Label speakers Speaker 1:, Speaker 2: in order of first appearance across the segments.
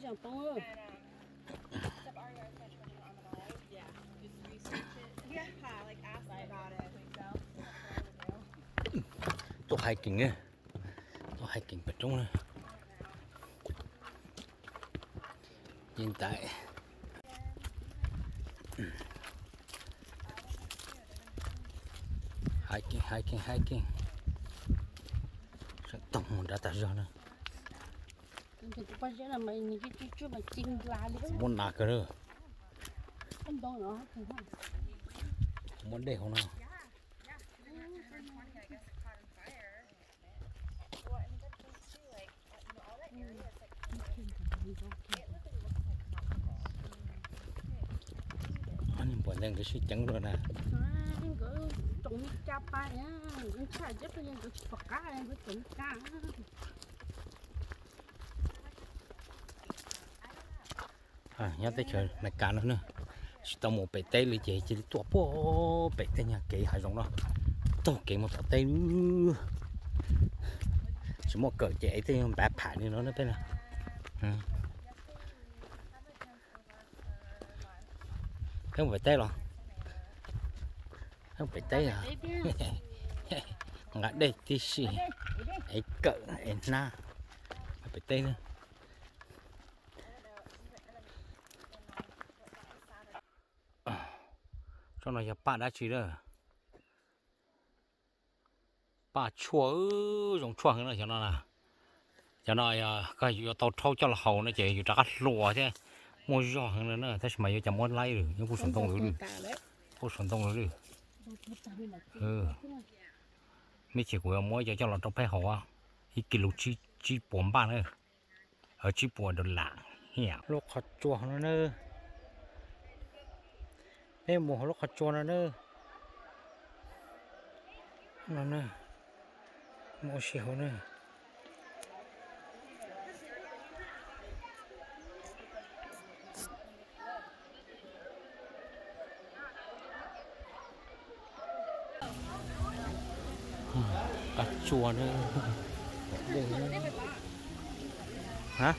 Speaker 1: chẳng tông ơi.
Speaker 2: Tôi hay kinh á, tôi hay kinh bên trong này. Hiện tại hiking sẽ tổng một đã tại sao nữa
Speaker 1: Tụi con sẽ là mày những cái chú mà chinh la đi
Speaker 2: muốn nạc cơ nữa
Speaker 1: anh đâu nữa
Speaker 2: muốn để không nào anh bỏ lên cái suy trắng rồi nè
Speaker 1: trồng cá pa nhá, cũng chả chết bây giờ cứ bắt cá em cứ trồng cá.
Speaker 2: Nhớ tới trời mày cá nữa, tao một bể tê lấy chị chỉ tua po bể tê nhà kỹ hai giống đó, tao kỹ một tê chỉ một cỡ chị thì bả phải đi nó bên này, không phải tê rồi. Không phải tay à ngã đây tí xì ấy cỡ ấy na phải tay nữa cho nó giờ bạn đã chỉ rồi bà chua dùng chua hơn là cho nó là cho nó cái gì tàu thâu cho là hậu nó chỉ cho các lúa chứ mua giò hơn nữa thế mà giờ chẳng muốn lấy được nhưng cũng sẵn tông được cũng sẵn tông được mấy chị của mỗi giờ cho nó trong phải họ ít kilo chỉ 4 ba nữa ở chỉ 4 đô la hiểu lúc họ chua nó nữa em mua lúc họ chua nó nữa nó nữa mua xíu nữa cá chua nữa hả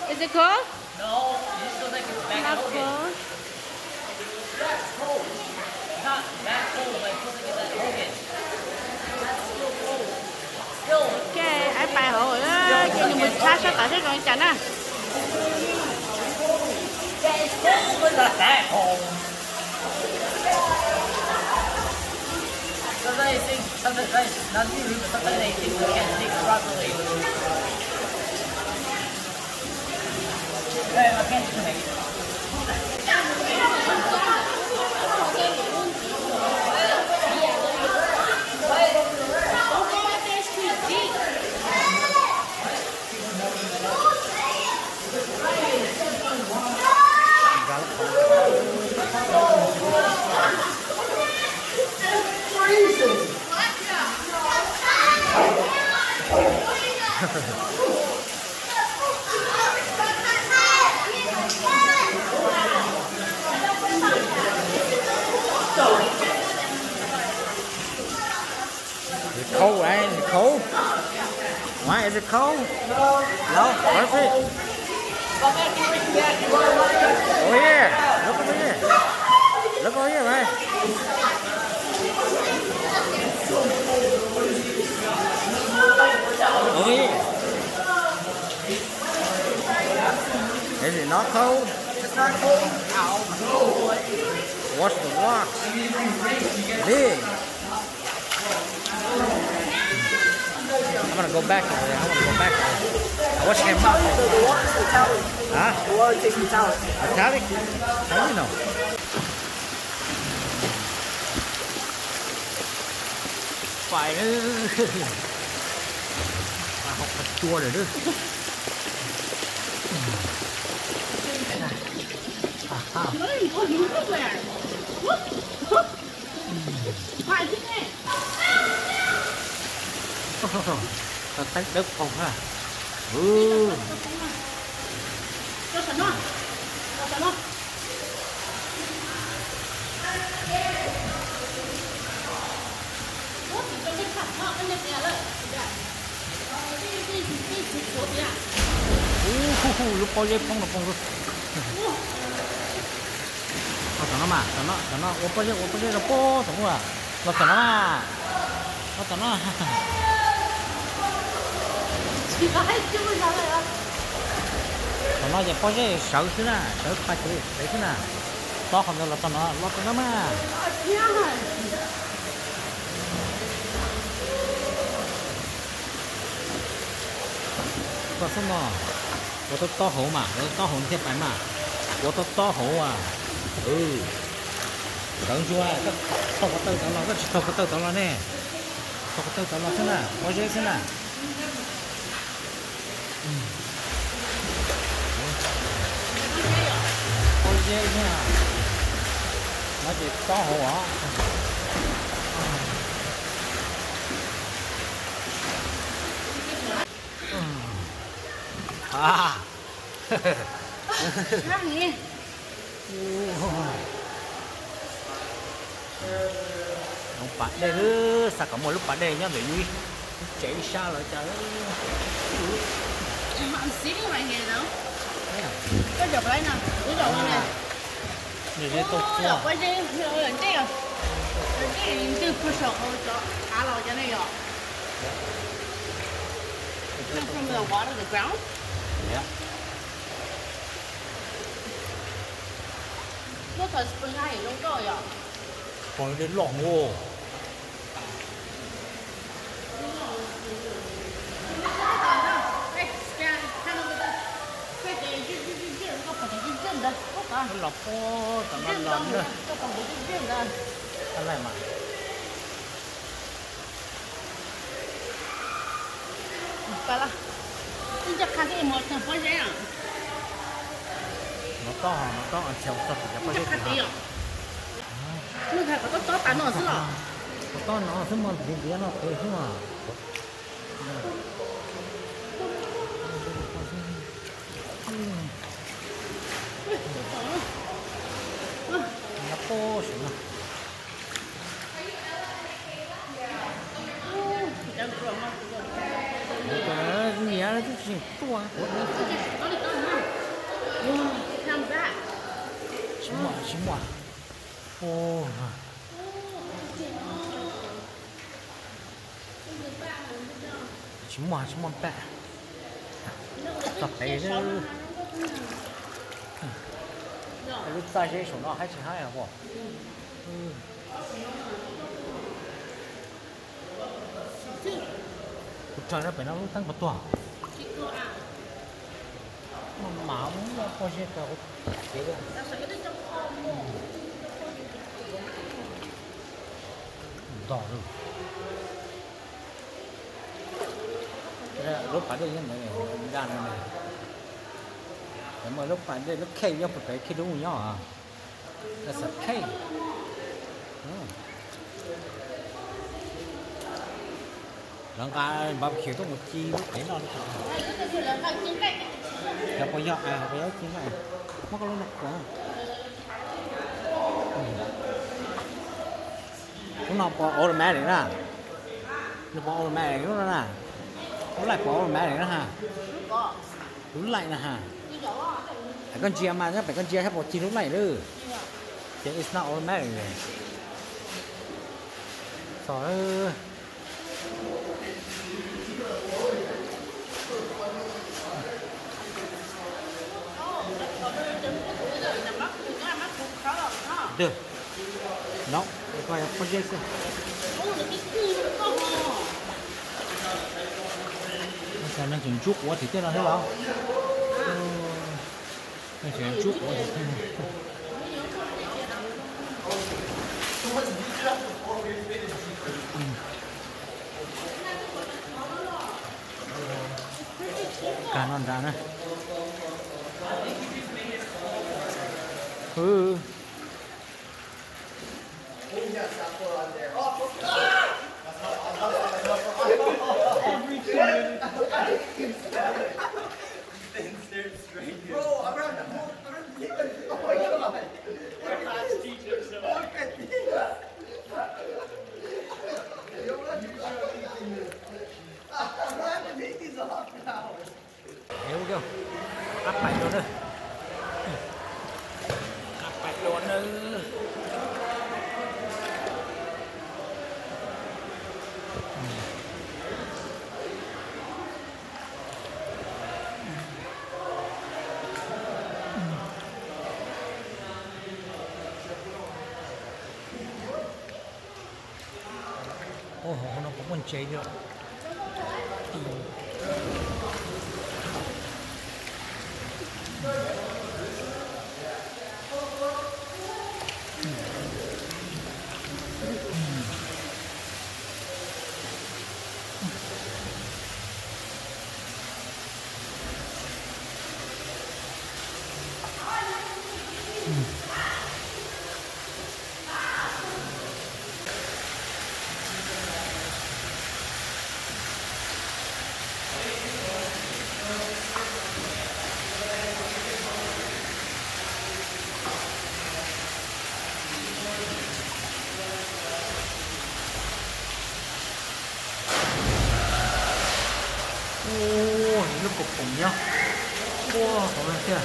Speaker 1: Is it cold?
Speaker 3: No, you still think it's back
Speaker 1: Not
Speaker 3: cold.
Speaker 1: cold.
Speaker 3: That's cold. Not that cold, like putting it that oven. That's still cold. Still.
Speaker 1: Ok, anh phải hỏi á, cho mình xa sao tại thế rồi chẳng à?
Speaker 3: It's not that cold. Sometimes they think, not too rude, but sometimes they think we can't think properly. I can't do it.
Speaker 2: Cold, right? Is it cold? Why is it cold? No, perfect. Over here. Look over here. Look over here, right? Over here. Is it not cold?
Speaker 3: It's not cold.
Speaker 2: Watch the rocks. Big. I'm gonna go back there. I wanna go back there. Watch him out. 啊？
Speaker 3: 我最近找了。
Speaker 2: 家里还有呢。快了，啊，好多人了。
Speaker 1: 我有这个呀，快进来！Tách
Speaker 2: đất không ha. Ừ.
Speaker 1: Cho sẵn nó. Cho sẵn nó. Ủa, thì cho cái sẵn nó, cái này nè lợi. Cái số gì à?
Speaker 2: Lúc bao giờ phong rồi. Nó mà, nó, ô bao giờ nó po, đúng không? Nó mà. Nó.
Speaker 1: Chị gái chưa bao giờ rồi à?
Speaker 2: Nó giờ bao giờ sợ thế nào, sợ phải thế, đấy thế nào. Đó không được là nó mà. Có sao mà, tôi to hổ mà, to hổ thế phải mà, tôi to hổ à, ừ, đừng chú à, không có tao nó, không có tao nó nè, không có tao nó thế nào, có dễ thế nào, có dễ thế nào, nó chỉ to hổ à. À.
Speaker 1: Khác nhỉ?
Speaker 2: Ông bạn đây nữa, sao có một lúc bạn đây nhá để vui chạy xa lại trời ơi.
Speaker 1: Mà ăn xí cái này đâu?
Speaker 2: Thế à?
Speaker 1: Cái dọc lấy nè, cái dọc này.
Speaker 2: Để đây tôi
Speaker 1: ôi
Speaker 2: cho.
Speaker 1: quay đây, rồi đây à? Đây từ cửa sổ cho cá lò cho này rồi. From the water, the ground.
Speaker 2: Yeah.
Speaker 1: Nó thật spring hay lúc rồi à?
Speaker 2: Còn đến lỏng ô. Nó lọc ô, tao nó lỏng nữa. Ăn này mà.
Speaker 1: Phải là. Anh chắc khá cái một thằng phải vậy à?
Speaker 2: Nó to ăn chéo sập thì
Speaker 1: Anh chắc khá cái à? Nó thật có to tán nó xí à?
Speaker 2: Nó to nó thế mà thì nó thế mà. Nó to xíu nào. Cái gì á, cái gì to à?
Speaker 1: Wow, tham gia.
Speaker 2: Chín quả. Ô. Chín quả bẹ. Tập đấy chứ. Lúc ta sẽ số nó 还好不？嗯。trời nó phải nó tăng một tuổi mà máu có gì cả thế đâu đỏ rồi lúc phải đây như này ra này mà lúc phải đây lúc khay nhau phải khi đúng nhau à là sạch khay lần cả bao khiếu có một chi thấy nó là có giọt à có giọt chín này nó có nó quá nó bỏ ô mẹ đấy nè nó bỏ ô mẹ đấy nó nè nó lại bỏ ô mẹ đấy nó ha đúng lại nè ha phải con chia mà nhá phải con chia hay một chi đúng lại nữa chứ it's not automatic này sorry được nó coi con dây xem sao nó chừng chút quá thì thế nào thế không 那先煮我就看。cá non ra nữa. Hiểu không? Áp bạch luôn nữa. Áp bạch luôn nữa. Ồ, nó có con cháy nữa. Nó cục cùng nhau. Wow, có lên chưa?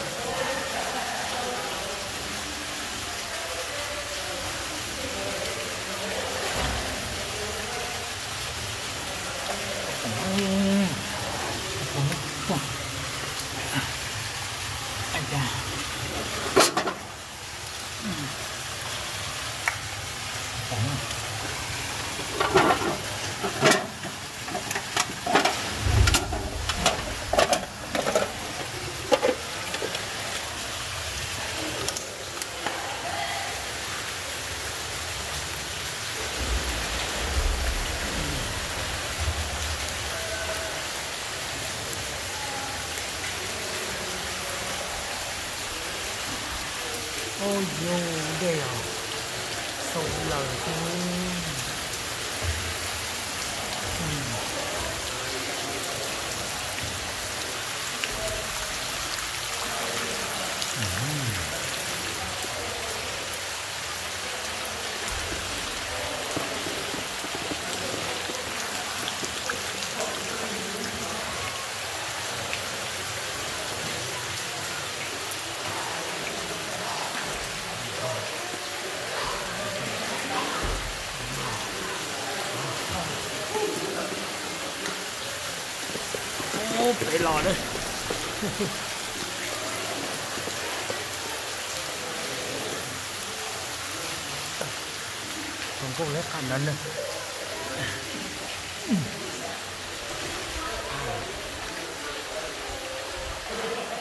Speaker 2: Ôi dồi đèo sâu lời thôi. Ô, phải lò đây. Còn có lấy khăn nữa.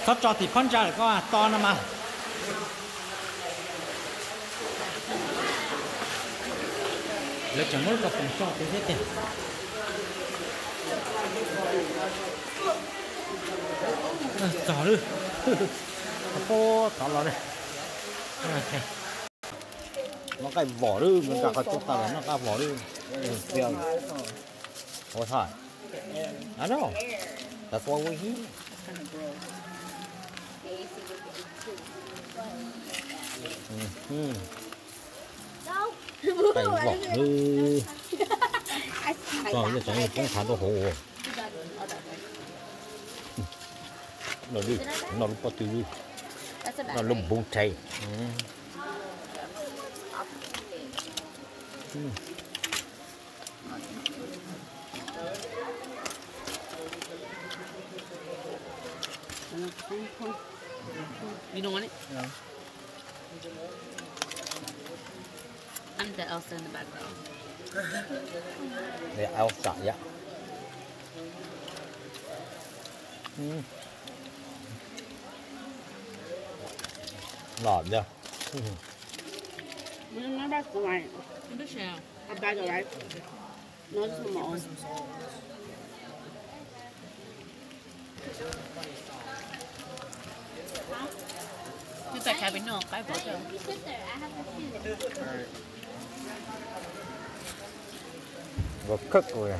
Speaker 2: Thoát cho thì phân ra được có to nữa mà. Lấy chẳng mới có phần cho cái hết tiền. Giỏ đi. Cô tỏ lò đây. Nó cái vỏ đi, mình cả chút ta nó cả vỏ đi. Tiêu. Ôi thôi. I know. That's why we're here. Cái vỏ đi. Rồi giờ chẳng cũng thả đồ hồ. Nó đi, nó lúc bắt đi, nó lúc bung cháy.
Speaker 1: You don't want it?
Speaker 3: No.
Speaker 1: I'm the Elsa in the background.
Speaker 2: Để Elsa vậy. Ngọt chưa?
Speaker 1: Nó bắt của mày.
Speaker 3: Không biết sao.
Speaker 1: Ăn ba rồi đấy. Nó sao mỏ.
Speaker 3: Như tại khai bên nọ cái bỏ cho.
Speaker 2: Vừa cất rồi à.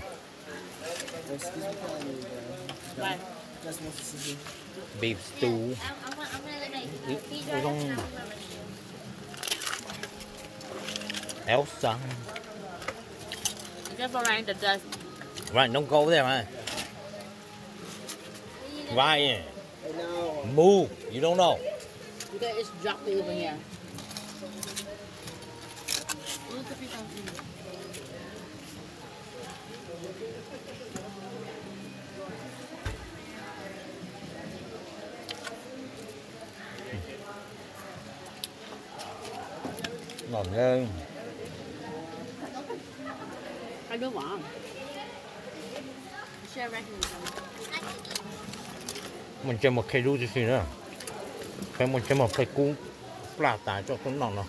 Speaker 3: Bye.
Speaker 2: Beef stew. Ủa không. Éo xăng.
Speaker 3: Just around the dust.
Speaker 2: Right, don't go there, man. Ryan, move. You don't know.
Speaker 1: Because it's dropping over here.
Speaker 3: Look at people.
Speaker 2: Ngon ghê.
Speaker 1: Hai đứa bỏ.
Speaker 3: Share reckoning.
Speaker 2: Mình chơi một cây đu gì nữa. Phải mình chơi một cây cú. Là tải cho con nòng nào.